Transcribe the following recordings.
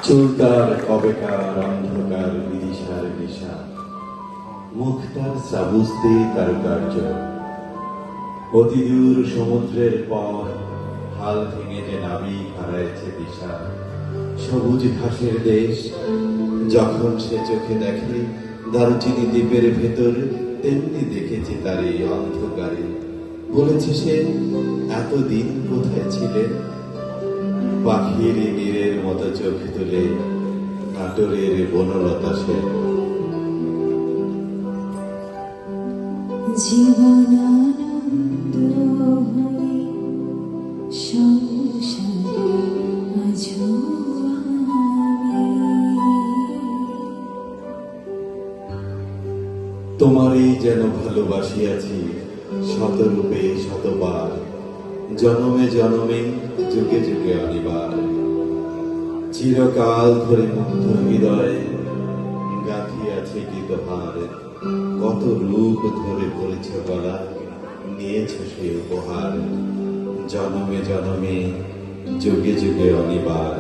চুলতার কবেকার অন্ধকার বিদিশার দিশা, মুখতার সাবুস্তি কারুকার্য, অতিদূর সমুদ্রের পর হাল ভেঙে যে নাবিক হারাইছে দিশা। সবুজ ঘাসের দেশ যখন সে চোখে দেখে দারুচিনি দ্বীপের ভেতর, তেমনি দেখেছে তার এই অন্ধকারে। বলেছে সে, এতদিন কোথায় ছিলেন? পাখির নীরের মতো চোখ তুলে নাটোরের বনলতা সে। জীবনানন্দ হয়ে সংসারে আজো তোমারই যেন ভালোবাসিয়াছি শতরূপে শতবার, জনমে জনমে যুগে যুগে অনিবার। চিরকাল ধরে মুগ্ধ হৃদয়ে গাঁথিয়াছে গীতহার, কত রূপ ধরে পড়েছ গলা, নিয়েছ সে উপহার। জনমে জনমে যুগে যুগে অনিবার।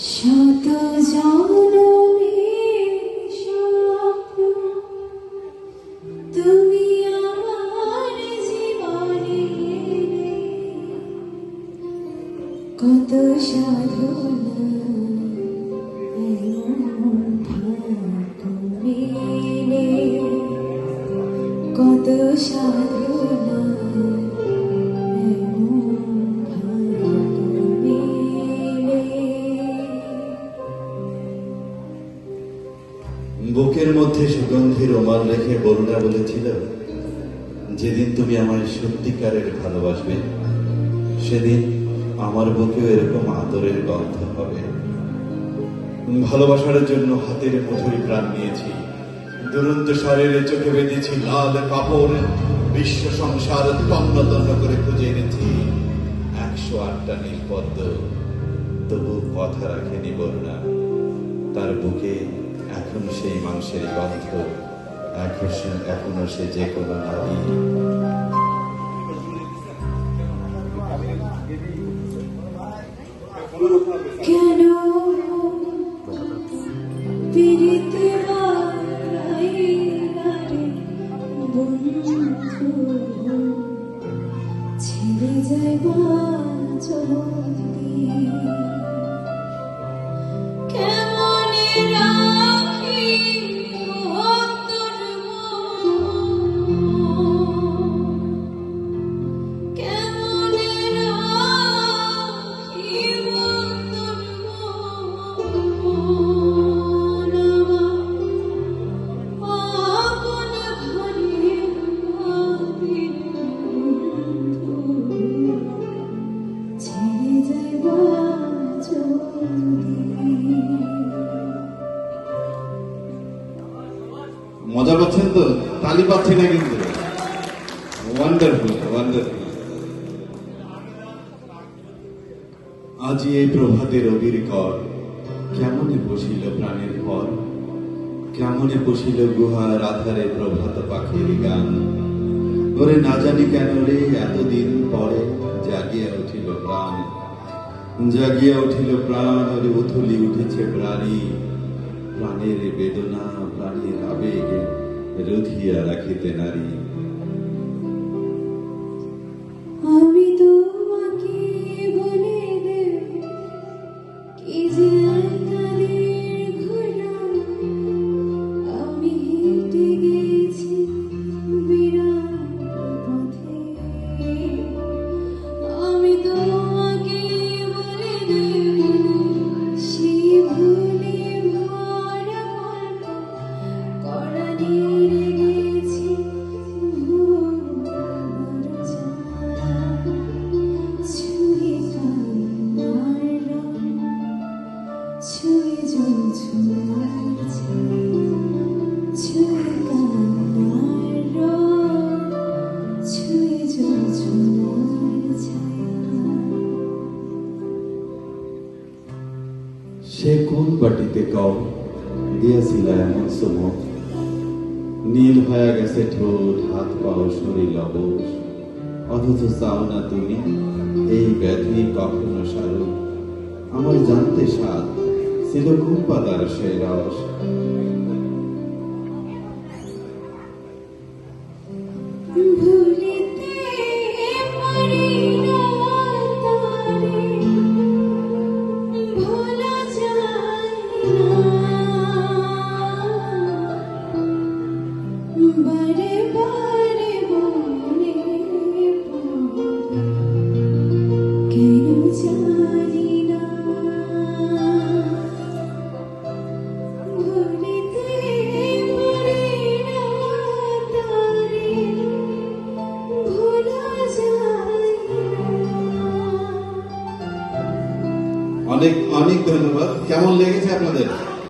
শত জনমের স্বপ্ন তুমি আমার জীবনে, কত সাধনা এমন ভাগ্য মেলে, কত সাধনা এমন ভাগ্য মেলে। বুকের মধ্যে সুগন্ধি রোমাল রেখে বরুণা বলেছিল, যেদিন তুমি আমায় সত্যিকারের ভালোবাসবে সেদিন আমার বুকেও এরকম আদরের গন্ধ হবে। ভালোবাসার জন্য হাতের মধুরী প্রাণ নিয়েছি, দুরন্ত সারের চোখে বেঁধেছি লাল কাপড়, বিশ্ব সংসার তন্ন তন্ন করে খুঁজে এনেছি 108টা নীলপদ্ম, তবু কথা রাখেনি বরুণা। তার বুকে এখন সেই মাংসের গন্ধ, এখনো সে যে কোনো নারী। কেন পিরিতে হারাইলারে বন্ধু, ছেড়ে যাইবা যদি কেমনে রাখি তোর মন, কেমনে রাখি তোর মন, আপন ঘরে ভাবির বন্ধু, ছেড়ে যাইবা যদি। মজা পাচ্ছেন তো? তালি পাচ্ছি না কিন্তু। Wonderful wonderful. আজি এই প্রভাতে রবির কর, কেমনে বসিল প্রাণের পর, কেমনে বসিল গুহার আধারে প্রভাত পাখির গান। ওরে না জানি কেন রে এতদিন পরে জাগিয়া উঠিল প্রাণ, জাগিয়া উঠিল প্রাণ। ওরে উথলি উঠেছে প্রাণী, প্রাণের বেদনা প্রাণের আবেগ রুধিয়া রাখিতে নারী। আমি তোমাকে বলে দেব কি যে তাদের ঘোড়া, আমি হেঁটে গেছি বিরাট পথে। আমি তোমাকে বলে দেব সেই ভুলে ভরা কড়া নিয়ে গেছি ভোর দরজা, ছুঁয়ে কান্নার রং, ছুঁয়ে জোছনার ছায়া, ছুঁয়ে কান্নার রং, ছুঁয়ে জোছনার ছায়া। সে কোন বাটিতে কও দিয়াছিল এমন চুমুক, নীল হয়ে গেছে ঠোঁট, হাত পাও শরীর অবশ, অথচ চাও না তুমি এই ব্যাধি কখনো সারুক। আমার জানতে স্বাদ ছিল কুম্পাদার সে রস। ভুলিতে পারি না তারে, ভোলা যায় না। বারে বারে মনে পড়ে, কেন জানি না। ভুলিতে পারি না তারে, ভোলা যায় না। অনেক অনেক ধন্যবাদ। কেমন লেগেছে আপনাদের?